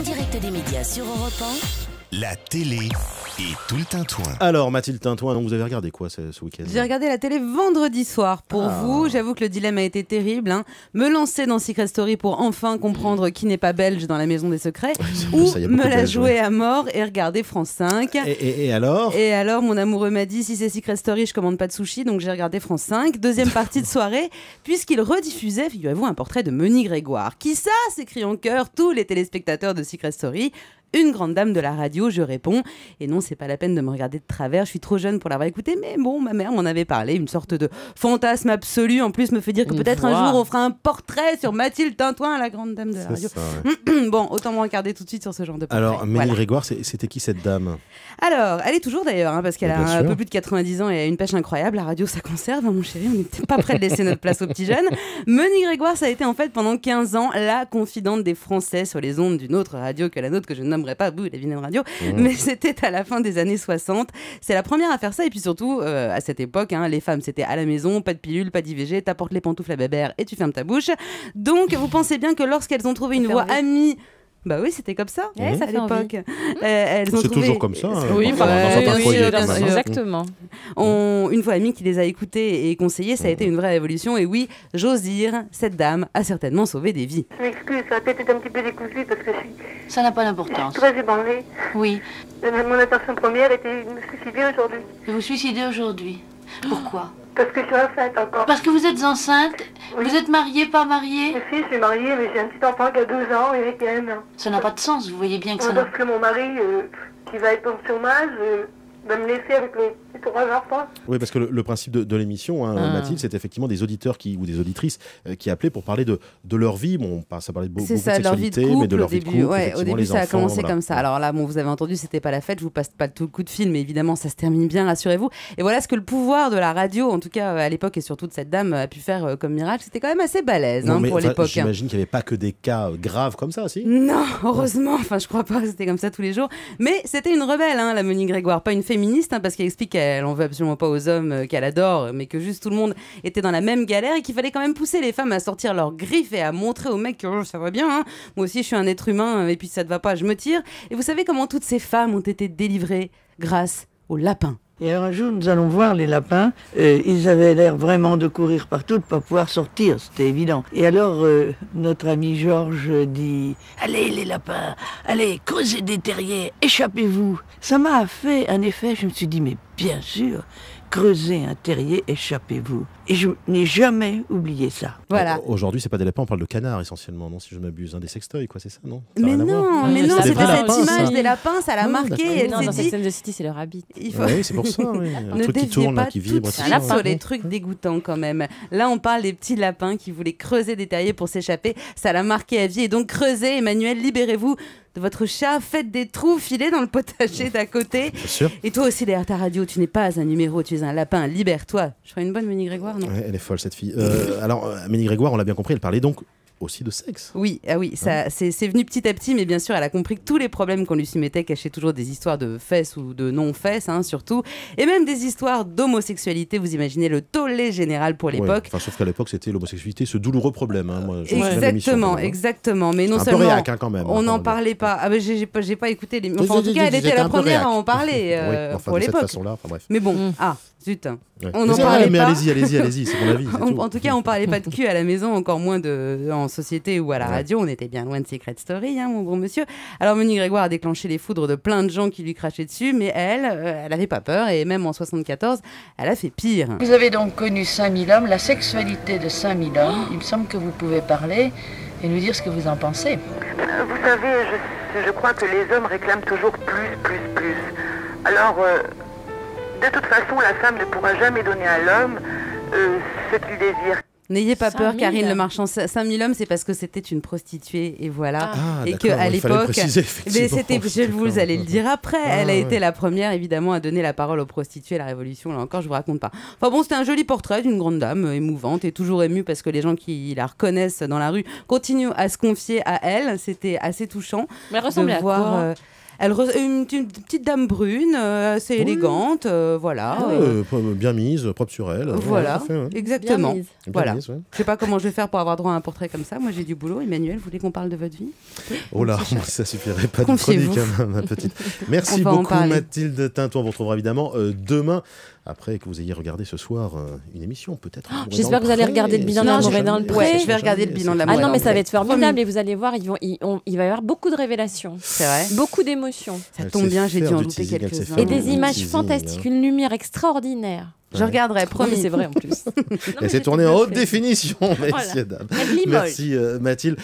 en direct des médias sur Europe 1. La télé et tout le tintouin. Alors Mathilde Tintouin, donc vous avez regardé quoi ce week-end ? J'ai regardé la télé vendredi soir. Pour vous, j'avoue que le dilemme a été terrible. Me lancer dans Secret Story pour enfin comprendre qui n'est pas belge dans la Maison des Secrets, ou me la jouer à mort et regarder France 5. Et alors ? Et alors, mon amoureux m'a dit, si c'est Secret Story, je commande pas de sushi, donc j'ai regardé France 5. Deuxième partie de soirée, puisqu'il rediffusait, figurez-vous, un portrait de Monique Grégoire. Qui ça ? S'écrient en chœur tous les téléspectateurs de Secret Story. Une grande dame de la radio, je réponds. Et non, c'est pas la peine de me regarder de travers, je suis trop jeune pour l'avoir écouté, mais bon, ma mère m'en avait parlé, une sorte de fantasme absolu, en plus me fait dire que peut-être un jour on fera un portrait sur Mathilde Tintouin, la grande dame de la radio. Ça, ouais. Bon, autant me regarder tout de suite sur ce genre de portrait. Alors, Monique Grégoire, c'était qui cette dame ? Alors, elle est toujours d'ailleurs, parce qu'elle a un sûr. peu plus de 90 ans et a une pêche incroyable. La radio, ça conserve, mon chéri, on n'était pas prêt de laisser notre place aux petits jeunes. Monique Grégoire, ça a été en fait pendant 15 ans la confidente des Français sur les ondes d'une autre radio que la nôtre, que je ne nommerai pas, vous, la vilaine radio, mais c'était à la fin des années 60. C'est la première à faire ça, et puis surtout, à cette époque, les femmes, c'était à la maison, pas de pilule, pas d'IVG, t'apportes les pantoufles à bébert et tu fermes ta bouche. Donc, vous pensez bien que lorsqu'elles ont trouvé une voix amie... Bah oui, c'était comme ça, ça à l'époque. Elles ont C'est trouvé... toujours comme ça. Oui, dans certains foyers, quand même. exactement. Une fois amie qui les a écoutés et conseillés, ça a été une vraie révolution. Et oui, j'ose dire, cette dame a certainement sauvé des vies. Je m'excuse, ça a peut-être été un petit peu décousu parce que je suis Ça n'a pas d'importance. très ébranlée. Oui. Mon intention première était de me suicider aujourd'hui. Vous vous suicidez aujourd'hui. Pourquoi ? Parce que je suis enceinte encore. Parce que vous êtes enceinte. Oui. Vous êtes mariée, pas mariée. Si, je suis mariée, mais j'ai un petit enfant qui a 2 ans et qui a 1 an. Ça n'a pas de sens, vous voyez bien que ça n'a Parce que mon mari, qui va être au chômage, va me laisser avec les 3 enfants. Oui, parce que le principe de l'émission, Mathilde, c'est effectivement des auditeurs ou des auditrices qui appelaient pour parler de leur vie. Bon, ça parlait beaucoup de sexualité, mais de leur vie de couple. Au début, ça a commencé voilà. comme ça. Alors là, vous avez entendu, c'était pas la fête, je vous passe pas tout le coup de fil, mais évidemment, ça se termine bien, rassurez-vous. Et voilà ce que le pouvoir de la radio, en tout cas à l'époque, et surtout de cette dame, a pu faire comme miracle. C'était quand même assez balèze pour l'époque. J'imagine qu'il n'y avait pas que des cas graves comme ça, si ? Non, heureusement. Enfin, je crois pas que c'était comme ça tous les jours. Mais c'était une rebelle, la Monique Grégoire, pas une féministe, parce qu'elle explique qu'elle en veut absolument pas aux hommes qu'elle adore, mais que juste tout le monde était dans la même galère et qu'il fallait quand même pousser les femmes à sortir leurs griffes et à montrer aux mecs que ça va bien. Moi aussi, je suis un être humain et puis ça ne va pas, je me tire. Et vous savez comment toutes ces femmes ont été délivrées grâce aux lapins. Et alors un jour, nous allons voir les lapins. Ils avaient l'air vraiment de courir partout, de ne pas pouvoir sortir, c'était évident. Et alors, notre ami Georges dit « Allez les lapins, allez, creusez des terriers, échappez-vous !» Ça m'a fait un effet, je me suis dit « Mais bien sûr, creusez un terrier, échappez-vous !» Et je n'ai jamais oublié ça. Voilà. Aujourd'hui, c'est pas des lapins, on parle de canards essentiellement, non, si je m'abuse, des sextoys, quoi, c'est ça, non ? Mais non, C'est c'était vrai, cette lapins, image ça. des lapins, ça l'a marqué. Et elle Non, dans s'est cette dit, scène de City, c'est leur habit. il faut... Oui, c'est pour ça, oui. Un Ne truc qui déviez tourne, pas là, qui tout vibre. de c'est suite ça. sur les trucs dégoûtants quand même. Là, on parle des petits lapins qui voulaient creuser des terriers pour s'échapper. Ça l'a marqué à vie. Et donc, creusez, Emmanuel, libérez-vous de votre chat, faites des trous, filez dans le potager d'à côté. Bien sûr. Et toi aussi, derrière ta radio, tu n'es pas un numéro, tu es un lapin. Libère-toi. Je ferai une bonne Monique Grégoire, non ? Ouais, elle est folle, cette fille. Alors, Monique Grégoire, on l'a bien compris, elle parlait donc aussi de sexe. Oui, ça, c'est venu petit à petit, mais bien sûr, elle a compris que tous les problèmes qu'on lui soumettait cachaient toujours des histoires de fesses ou de non-fesses, surtout, et même des histoires d'homosexualité. Vous imaginez le tollé général pour l'époque. Ouais, sauf qu'à l'époque, c'était l'homosexualité, ce douloureux problème. Moi, je me souviens de l'émission, Exactement. Mais non un seulement peu réac, quand même. on n'en parlait pas. Ah, mais j'ai pas écouté les. Enfin, en tout cas, elle était la première à en parler pour de cette l'époque. façon-là, enfin bref. Mais bon, zut. Ouais. On n'en parlait mais pas. allez-y, c'est mon avis. En tout cas, on parlait pas de cul à la maison, encore moins en société ou à la radio. On était bien loin de Secret Story, mon bon monsieur. Alors, Monique Grégoire a déclenché les foudres de plein de gens qui lui crachaient dessus, mais elle avait pas peur, et même en 74, elle a fait pire. Vous avez donc connu 5000 hommes, la sexualité de 5000 hommes. Il me semble que vous pouvez parler et nous dire ce que vous en pensez. Vous savez, je crois que les hommes réclament toujours plus. Alors, de toute façon, la femme ne pourra jamais donner à l'homme ce qu'il désire. N'ayez pas peur, 5000. Karine Le Marchand. 5000 hommes, c'est parce que c'était une prostituée, et voilà. Et d'accord, qu'à il fallait l'époque, préciser, effectivement. vous allez le dire après, elle a ouais. été la première, évidemment, à donner la parole aux prostituées. La Révolution, là encore, je vous raconte pas. Enfin bon, c'était un joli portrait d'une grande dame, émouvante et toujours émue parce que les gens qui la reconnaissent dans la rue continuent à se confier à elle. C'était assez touchant. Mais elle ressemblait de à voir. quoi Une petite dame brune, assez élégante, voilà. Bien mise, propre sur elle. Voilà, exactement. Bien mise. Voilà. Mise, ouais. Je sais pas comment je vais faire pour avoir droit à un portrait comme ça. Moi, j'ai du boulot. Emmanuel, vous voulez qu'on parle de votre vie? Oh là, ça suffirait pas de chronique, hein, ma petite. Merci beaucoup, Mathilde Tintoin. On vous retrouvera évidemment demain, après que vous ayez regardé ce soir une émission, peut-être. J'espère que vous allez regarder le bilan d'Amour dans le pré. Ouais, je vais regarder le bilan de l'Amour. Ah non, mais ça va être formidable et vous allez voir, il va y avoir beaucoup de révélations. C'est vrai. Beaucoup d'émotions. Ça tombe bien, j'ai dû en louper quelques-uns. Et des images fantastiques, une lumière extraordinaire. Je regarderai, promis. C'est vrai en plus. Et c'est tourné en haute définition, messieurs, dames. Merci Mathilde.